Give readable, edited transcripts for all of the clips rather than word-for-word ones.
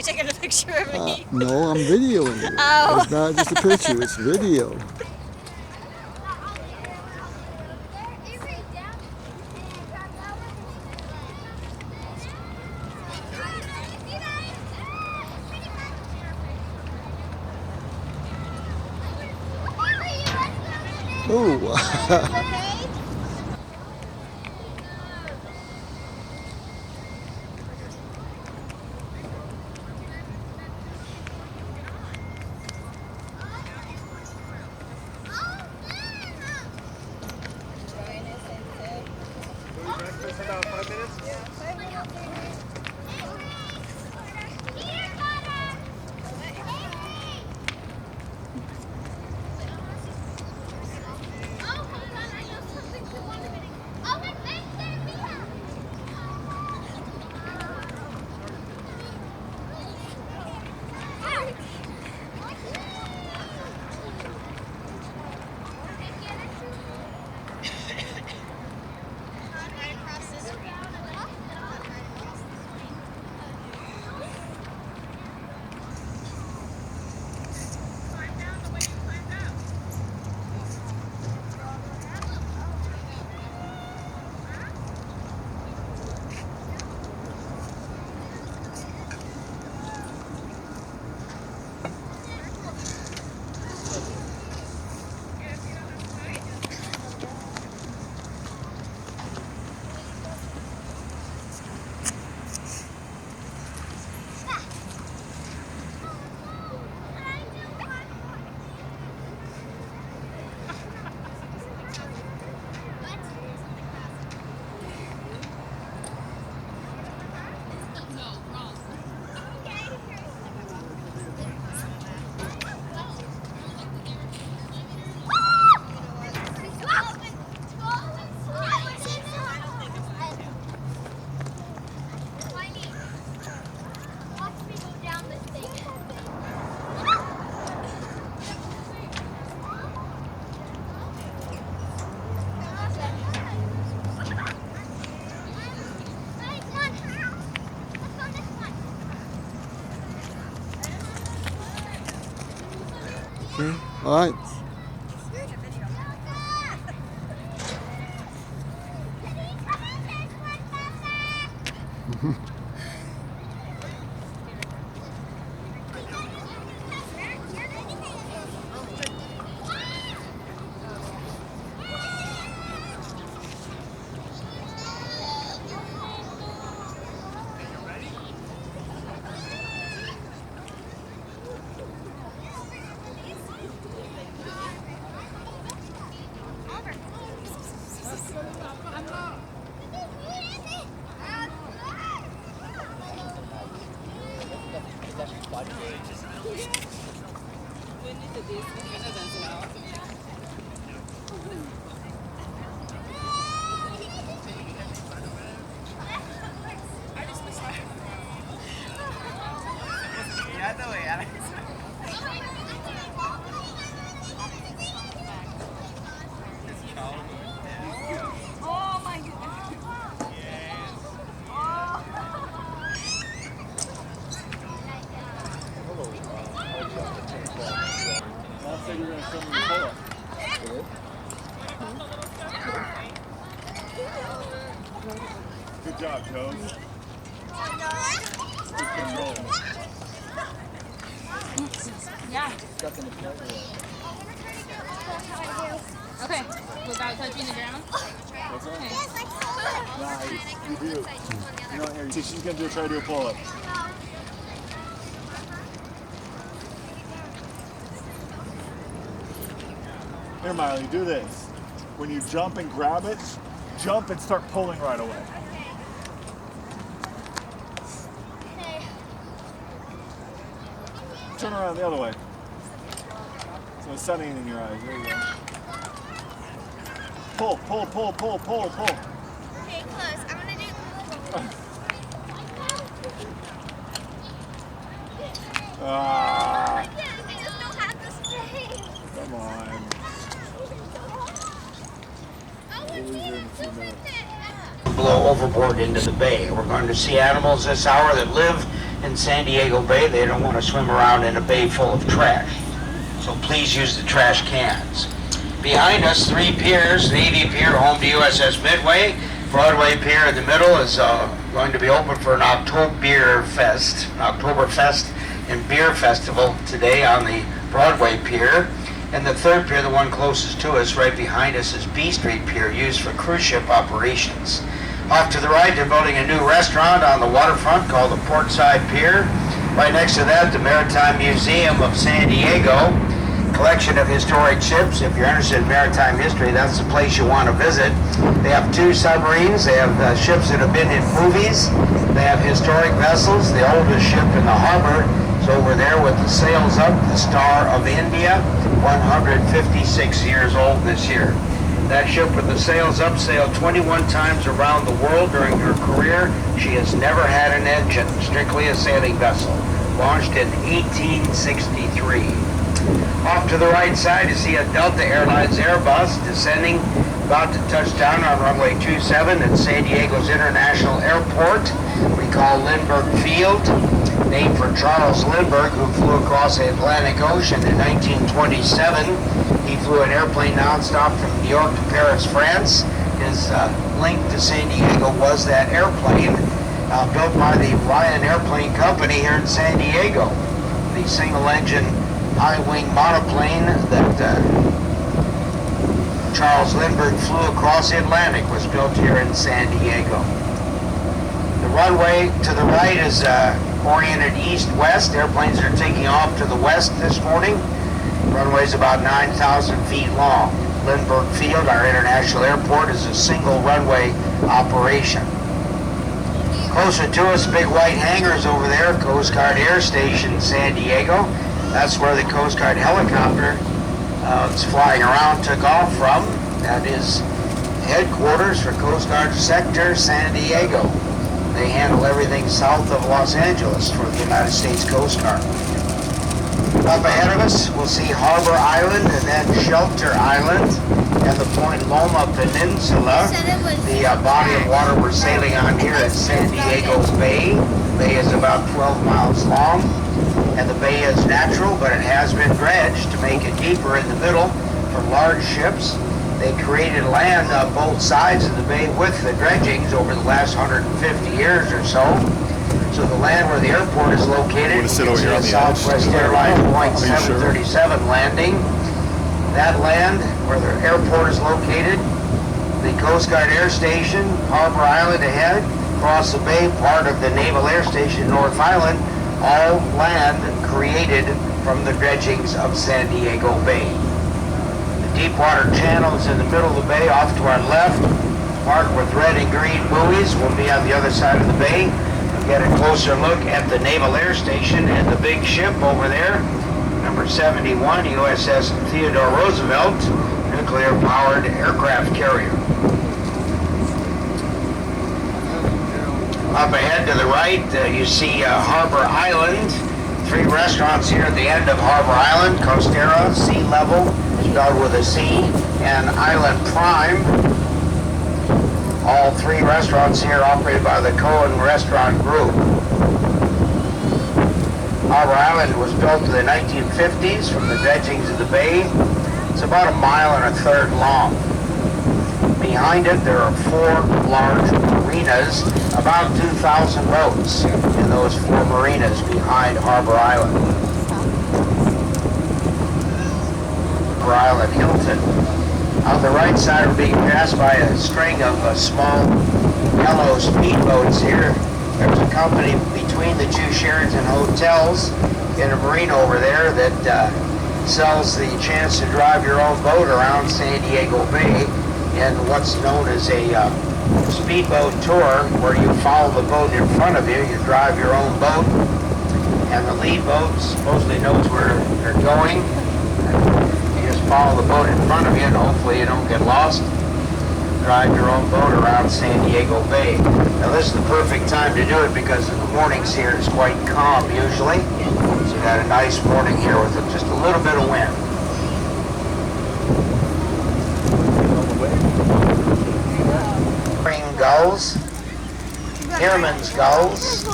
taking a picture of me. No, I'm videoing you. Oh. It's not just a picture, it's video. Oh. Breakfast in about 5 minutes? Okay. All right. Good job, Toes. Good control. Yeah. Okay. Without touching the ground? What's that? Okay. Nice. You do. You know, here, see, she's going to try to do a pull-up. Here, Miley, do this. When you jump and grab it, jump and start pulling right away. Turn around the other way. So it's sunning in your eyes. There you go. Pull, pull, pull, pull, pull, pull. Okay, close. I'm gonna do. Ah, I just don't have the space. come on. We'll leave here in a few minutes. Blow overboard into the bay. We're going to see animals this hour that live in San Diego Bay. They don't want to swim around in a bay full of trash. So please use the trash cans. Behind us, 3 piers: Navy Pier, home to USS Midway. Broadway Pier in the middle is going to be open for an Oktoberfest and Beer Festival today on the Broadway Pier. And the 3rd pier, the one closest to us, right behind us, is B Street Pier, used for cruise ship operations. Off to the right, they're building a new restaurant on the waterfront called the Portside Pier. Right next to that, the Maritime Museum of San Diego, collection of historic ships. If you're interested in maritime history, that's the place you want to visit. They have 2 submarines. They have ships that have been in movies. They have historic vessels. The oldest ship in the harbor is over there with the sails up, the Star of India, 156 years old this year. That ship with the sails up sailed 21 times around the world during her career. She has never had an engine, strictly a sailing vessel. Launched in 1863. Off to the right side, you see a Delta Airlines Airbus descending, about to touch down on runway 27 at San Diego's International Airport. We call Lindbergh Field, named for Charles Lindbergh, who flew across the Atlantic Ocean in 1927. He flew an airplane nonstop from New York to Paris, France. His link to San Diego was that airplane, built by the Ryan Airplane Company here in San Diego. The single-engine high-wing monoplane that Charles Lindbergh flew across the Atlantic was built here in San Diego. The runway to the right is oriented east-west. Airplanes are taking off to the west this morning. The runway is about 9,000 feet long. Lindbergh Field, our international airport, is a single runway operation. Closer to us, big white hangars over there, Coast Guard Air Station, San Diego. That's where the Coast Guard helicopter that's flying around took off from. That is headquarters for Coast Guard Sector San Diego. They handle everything south of Los Angeles for the United States Coast Guard. Up ahead of us, we'll see Harbor Island and then Shelter Island and the Point Loma Peninsula, the body of water we're sailing on here at San Diego Bay. The bay is about 12 miles long, and the bay is natural, but it has been dredged to make it deeper in the middle for large ships. They created land on both sides of the bay with the dredgings over the last 150 years or so. So the land where the airport is located, you can see a Southwest Airlines Boeing 737 landing. That land where the airport is located, the Coast Guard Air Station, Harbor Island ahead, across the bay, part of the Naval Air Station, North Island, all land created from the dredgings of San Diego Bay. The Deepwater Channel is in the middle of the bay, off to our left, marked with red and green buoys. We'll be on the other side of the bay. Get a closer look at the Naval Air Station and the big ship over there, number 71, USS Theodore Roosevelt, nuclear-powered aircraft carrier. Up ahead to the right, you see Harbor Island. 3 restaurants here at the end of Harbor Island: Costera, Sea Level, spelled with a C, and Island Prime. All 3 restaurants here operated by the Cohen Restaurant Group. Harbor Island was built in the 1950s from the dredgings of the bay. It's about 1.25 miles long. Behind it, there are 4 large marinas, about 2,000 boats in those 4 marinas behind Harbor Island. Harbor Island Hilton. On the right side, we're being passed by a string of small yellow speedboats here. There's a company between the 2 Sheraton hotels in a marina over there that sells the chance to drive your own boat around San Diego Bay in what's known as a speedboat tour, where you follow the boat in front of you. You drive your own boat, and the lead boat supposedly knows where they're going. Just follow the boat in front of you, and hopefully you don't get lost. Drive your own boat around San Diego Bay. Now this is the perfect time to do it because in the mornings here it's quite calm usually. So we got a nice morning here with just a little bit of wind. Spring gulls, Hierman's gulls.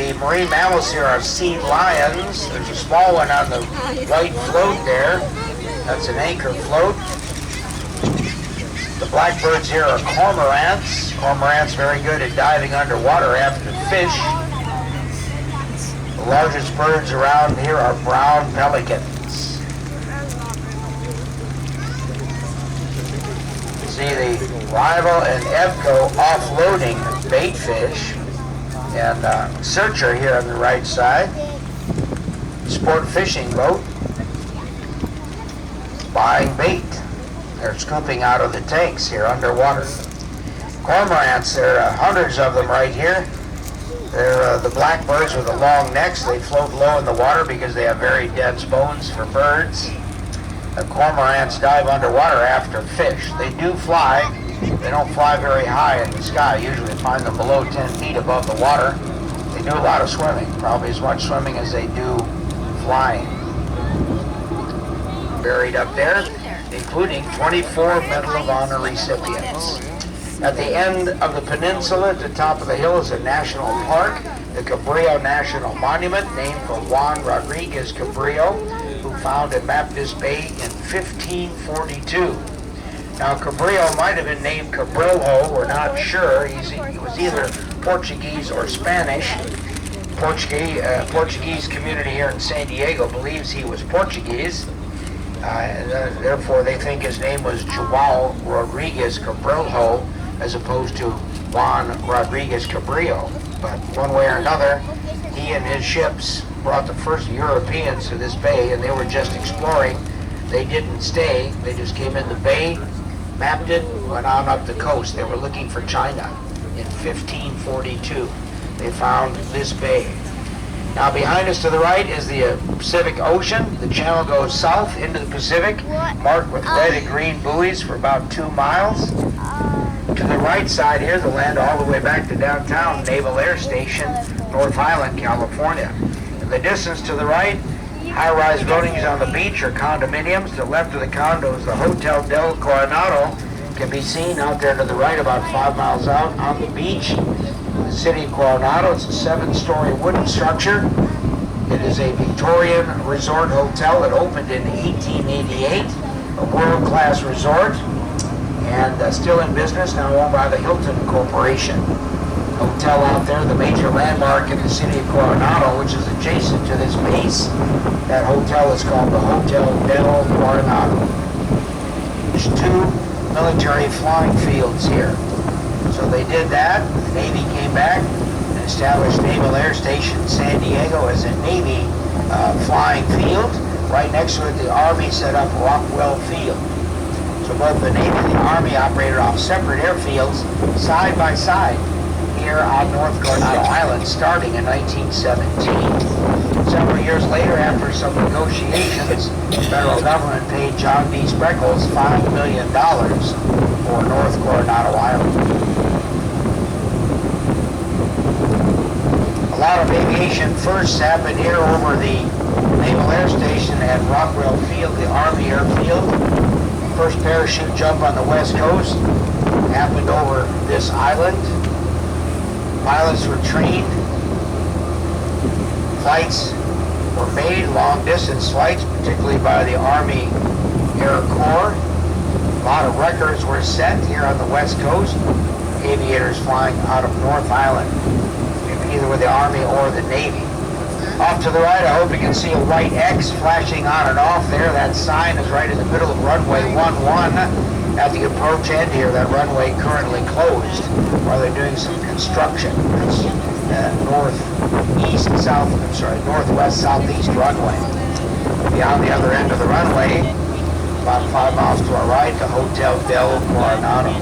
The marine mammals here are sea lions. There's a small one on the white float there. That's an anchor float. The blackbirds here are cormorants. Cormorants very good at diving underwater after fish. The largest birds around here are brown pelicans. See the Rival and Evco offloading bait fish. And Searcher here on the right side. Sport fishing boat. Buying bait. They're scooping out of the tanks here underwater. Cormorants, there are hundreds of them right here. They're the blackbirds with the long necks. They float low in the water because they have very dense bones for birds. The cormorants dive underwater after fish. They do fly. They don't fly very high in the sky. Usually find them below 10 feet above the water. They do a lot of swimming, probably as much swimming as they do flying. Buried up there, including 24 Medal of Honor recipients. At the end of the peninsula, at the top of the hill, is a national park, the Cabrillo National Monument, named for Juan Rodriguez Cabrillo, who found and mapped this bay in 1542. Now, Cabrillo might have been named Cabrillo, we're not sure. He was either Portuguese or Spanish. Portuguese community here in San Diego believes he was Portuguese. Therefore, they think his name was João Rodrigues Cabrillo, as opposed to Juan Rodriguez Cabrillo. But one way or another, he and his ships brought the first Europeans to this bay, and they were just exploring. They didn't stay. They just came in the bay, mapped it, went on up the coast. They were looking for China in 1542. They found this bay. Now behind us to the right is the Pacific Ocean. The channel goes south into the Pacific, marked with red and green buoys for about 2 miles. To the right side here, the land all the way back to downtown Naval Air Station, North Island, California. In the distance to the right, high-rise buildings on the beach are condominiums. To the left of the condos, the Hotel del Coronado can be seen out there to the right, about 5 miles out on the beach. The city of Coronado. It's a 7-story wooden structure. It is a Victorian resort hotel that opened in 1888, a world-class resort, and still in business, now owned by the Hilton Corporation. Hotel out there, the major landmark in the city of Coronado, which is adjacent to this base. That hotel is called the Hotel del Coronado. There's 2 military flying fields here. So they did that. The Navy came back and established Naval Air Station San Diego as a Navy flying field. Right next to it, the Army set up Rockwell Field. So both the Navy and the Army operated off separate airfields side by side here on North Coronado Island starting in 1917. Several years later, after some negotiations, the federal government paid John D. Spreckles $5 million for North Coronado Island. A lot of aviation firsts happened here over the Naval Air Station at Rockwell Field, the Army Airfield. First parachute jump on the West Coast happened over this island. Pilots were trained. Flights were made, long-distance flights, particularly by the Army Air Corps. A lot of records were set here on the West Coast. Aviators flying out of North Island, either with the Army or the Navy. Off to the right, I hope you can see a white X flashing on and off there. That sign is right in the middle of runway 11. At the approach end here, that runway currently closed while they're doing some construction. It's northwest, southeast runway. Beyond the other end of the runway, about 5 miles to our right, the Hotel del Coronado.